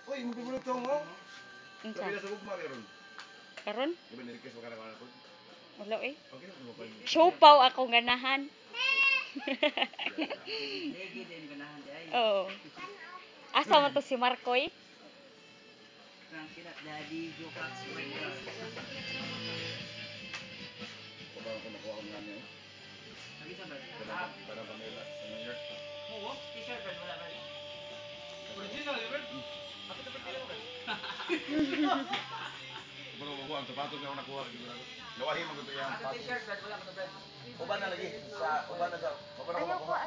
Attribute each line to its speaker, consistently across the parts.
Speaker 1: Uy, mo pibulot ko mo.
Speaker 2: Unsa?
Speaker 1: Sabi na sa ugma karon.
Speaker 2: Karon?
Speaker 1: Di ba ni-request mo kana ko?
Speaker 2: Wala eh.
Speaker 1: Okay na mo pa.
Speaker 2: Siopaw akong ganahan. Oo. Asa man to si Marcoy?
Speaker 3: Daddy, Joe Pax, my God.
Speaker 1: Parang ko nakuha ko nga niya.
Speaker 3: Lagi sa ba?
Speaker 1: Para Pamela. Ano yun?
Speaker 3: Oo, t-shirt ba? Wala ba? Original, Brad. Ako dapat kayo, Brad.
Speaker 1: Pero ko ang sapatos nga ako nakuha sigurado. Gawahin mo gusto yan.
Speaker 3: Ako t-shirt, Brad. Wala ko, Brad.
Speaker 1: Uban na lagi. Sa uban na sa. Paano ko makuha?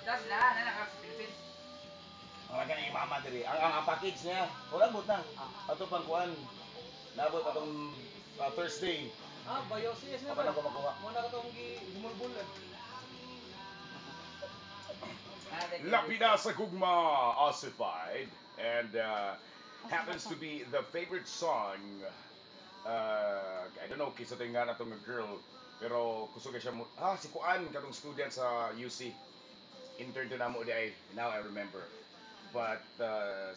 Speaker 3: Das na, naka sa Philippines.
Speaker 1: Ang ganang mama diri. Ang package niya. Wala bot na. Ato pang kuan. Nabot atong Thursday.
Speaker 3: Biosis na
Speaker 1: Paano ko makuha?
Speaker 3: Muna ka itong gumulbul.
Speaker 1: Lapida sa Gugma ossified and happens to be the favorite song I don't know kisa ito nga na itong girl pero kusog siya mo si Kuan katong student sa UC intern to namo di ay now I remember but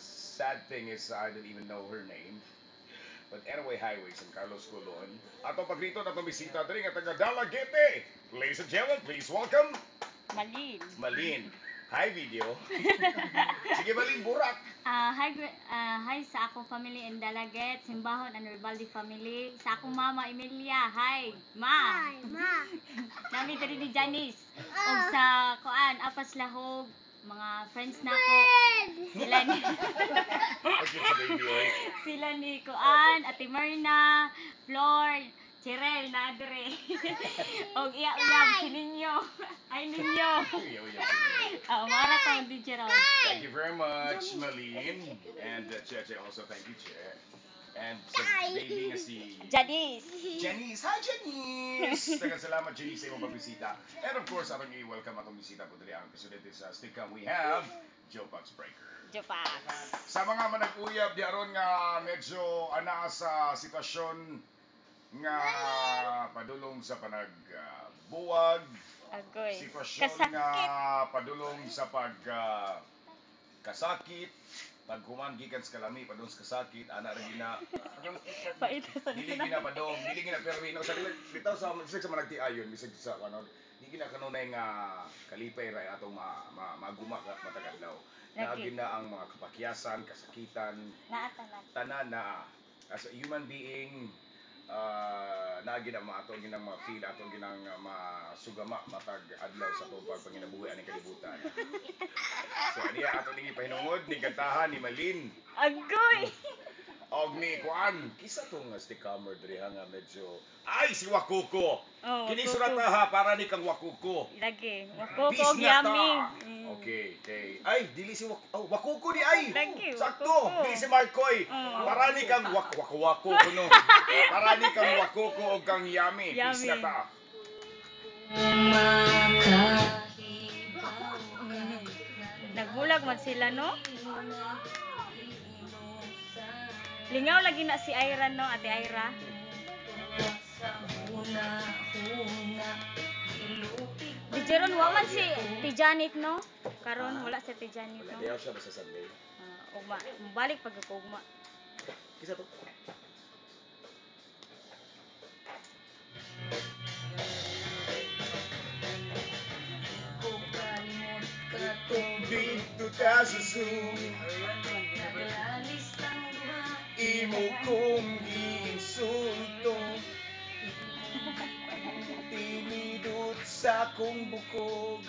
Speaker 1: sad thing is I didn't even know her name but anyway highways in Carlos Colon ato pagrito na itong bisita diri nga taga Dalagete ladies and gentlemen please welcome
Speaker 2: Malin.
Speaker 1: Malin. Hi, video. Sige, Malin, burak.
Speaker 2: Hi sa akong family in Dalaget, Simbahon and Rivaldi family. Sa akong mama Emilia, hi. Ma.
Speaker 4: Hi, Ma.
Speaker 2: Nami diri ni Janice. Og sa kuan Apas Lahog, mga friends nako. Sila ni
Speaker 1: Okay, sa baby, oy.
Speaker 2: sila ni kuan, Ate Marna, Flor, Cherel na dire. Og iya-uyab si Ninyo. Ay Ninyo.
Speaker 1: Yo, yo, yo.
Speaker 2: Marathon di Gerald.
Speaker 1: Thank you very much, Malin. And Che also, thank you, Che. And sa baby nga si
Speaker 2: Janice.
Speaker 1: Janice. Hi, Janice! Taga salamat, Janice, sa imong pagbisita. And of course, atong i-welcome atong bisita po diri ang episode sa Stickam. We have Joe Pax Breaker.
Speaker 2: Jopax.
Speaker 1: Sa mga manag-uyab di aron nga medyo ana sa sitwasyon nga padulong sa panagbuwag,
Speaker 2: Agoy.
Speaker 1: sitwasyon
Speaker 2: Kasakit.
Speaker 1: nga padulong sa kasakit, paghuman gikan sa kalami padulong sa kasakit, ana ra gina
Speaker 2: Paita sa
Speaker 1: dili gina padong, dili gina permi no sa bitaw sa sa managtiayon bisag sa ano, di gina kanunay nga kalipay ra atong maguma kat matagadlaw.
Speaker 2: Lagi.
Speaker 1: Na ang mga kapakyasan, kasakitan,
Speaker 2: Naatanan.
Speaker 1: tanan na as a human being naagi na ato ginang mga feel ato ginang masugama matag adlaw sa tubag panginabuhi ani kalibutan. So aniya ato ning ipahinungod ni kantahan ni Malin
Speaker 2: Agoy.
Speaker 1: og ni Kuan kisa to nga sticker diri nga medyo ay si Wakuko.
Speaker 2: Oh,
Speaker 1: Kini
Speaker 2: Wakuko.
Speaker 1: surat ha para ni kang Wakuko.
Speaker 2: Lagi. Wakuko
Speaker 1: Bis
Speaker 2: og
Speaker 1: na ta.
Speaker 2: yummy.
Speaker 1: Okay, okay. Ay, dili si Wakuko ni ay.
Speaker 2: Lagi,
Speaker 1: Sakto.
Speaker 2: Wakuko.
Speaker 1: Dili si Marcoy.
Speaker 2: Oh.
Speaker 1: Para ni kang Wakuwako kuno. Para ni kang Wakuko og kang yummy. Bis na
Speaker 2: Yummy.
Speaker 1: ta.
Speaker 2: Nagbulag man sila no? Lingaw lagi na si Ira no, Ate Ira. Di Jeron wa man si Tijanit no? Karon wala si Tijanit no.
Speaker 1: Diyaw siya basta Sunday.
Speaker 2: Ugma, balik pag ako ugma.
Speaker 1: Kisa to. Dito ka sa Zoom imo kong giinsulto tinidot sa kong bukog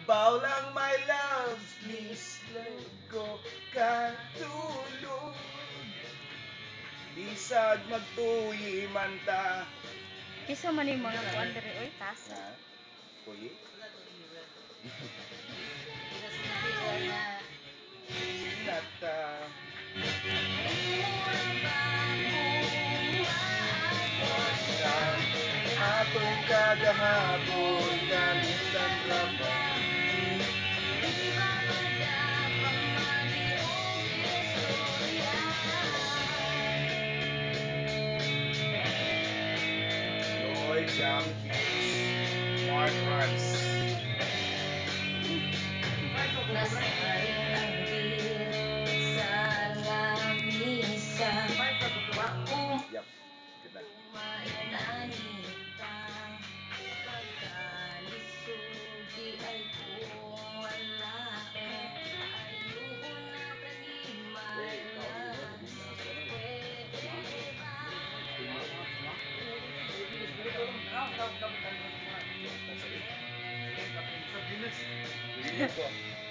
Speaker 1: bow lang my love please let go katulog bisag magtuyi man ta
Speaker 2: Kisa man yung mga kuan diri oy tas.
Speaker 1: ha tuyi nata atong kagahapon kanilang rabang Lloyd Champions Mark Runs
Speaker 4: Nasa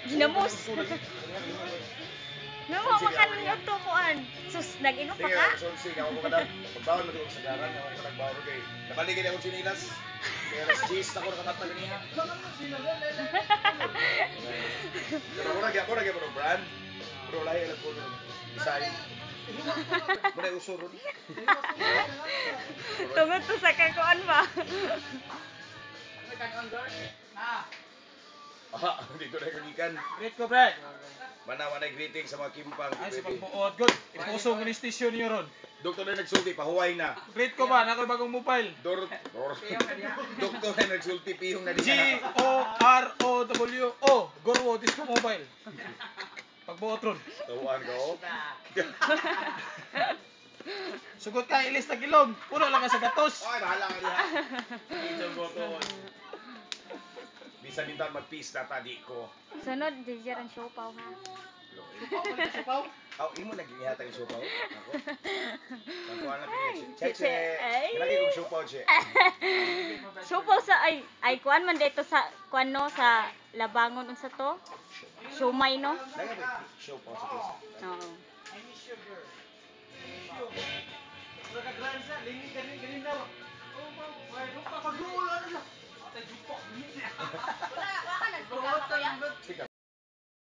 Speaker 2: Ginamos. Namo makan niyo to kuan. Sus nag-inom pa
Speaker 1: Sige,
Speaker 2: ka?
Speaker 1: sonsi, ako ko kadang. Pagbaon mo sa garan, ako ko nagbaon kay. Nabaligid ako sinilas. Kaya nas cheese na ko nakatatag niya. Pero ako na kaya brand. Pero lahi alam ko Bisaya. Muna yung uso ron.
Speaker 2: Tungod to sa kakuan ba?
Speaker 1: Dito na yung ikan.
Speaker 3: Great ko, Brad.
Speaker 1: Mana greeting sa mga kimpang.
Speaker 3: Ay, sa pagbuot. Good. Ipusong ko ni station niyo ron.
Speaker 1: Doktor na nagsulti, pahuway na.
Speaker 3: Great ko ba? Nako bagong mobile.
Speaker 1: Doktor na nagsulti, piyong na diya.
Speaker 3: G-O-R-O-W-O. Gorwo, Disco Mobile. Pagbuot ron.
Speaker 1: Tawaan ka, oh.
Speaker 3: Sugot ka, ilis na kilom. Puno lang ka sa gatos.
Speaker 1: Ay, bahala ka diha. Inyong goton. Bisan mintan mag-peace na tadi ko.
Speaker 2: Sunod diyan ang siopaw ha.
Speaker 1: Aw, imo nagingihata yung siopaw. Ako. Pagkuhan na pinili.
Speaker 2: Che.
Speaker 1: Cheche.
Speaker 2: Ay.
Speaker 1: Lagi kong siopaw, che.
Speaker 2: Siopaw sa ay kuan man dito sa kuan no sa labangon unsa to? Siomay no?
Speaker 1: Lagi ba siopaw sa puso?
Speaker 2: Oo.
Speaker 3: I miss you, girl. I miss you. Pura ka glansa, lingin ganin daw. Oh, why do pa pag-ulo na? Atay jupok.
Speaker 2: Wala ka nagbuka pa kuya?
Speaker 1: Sige.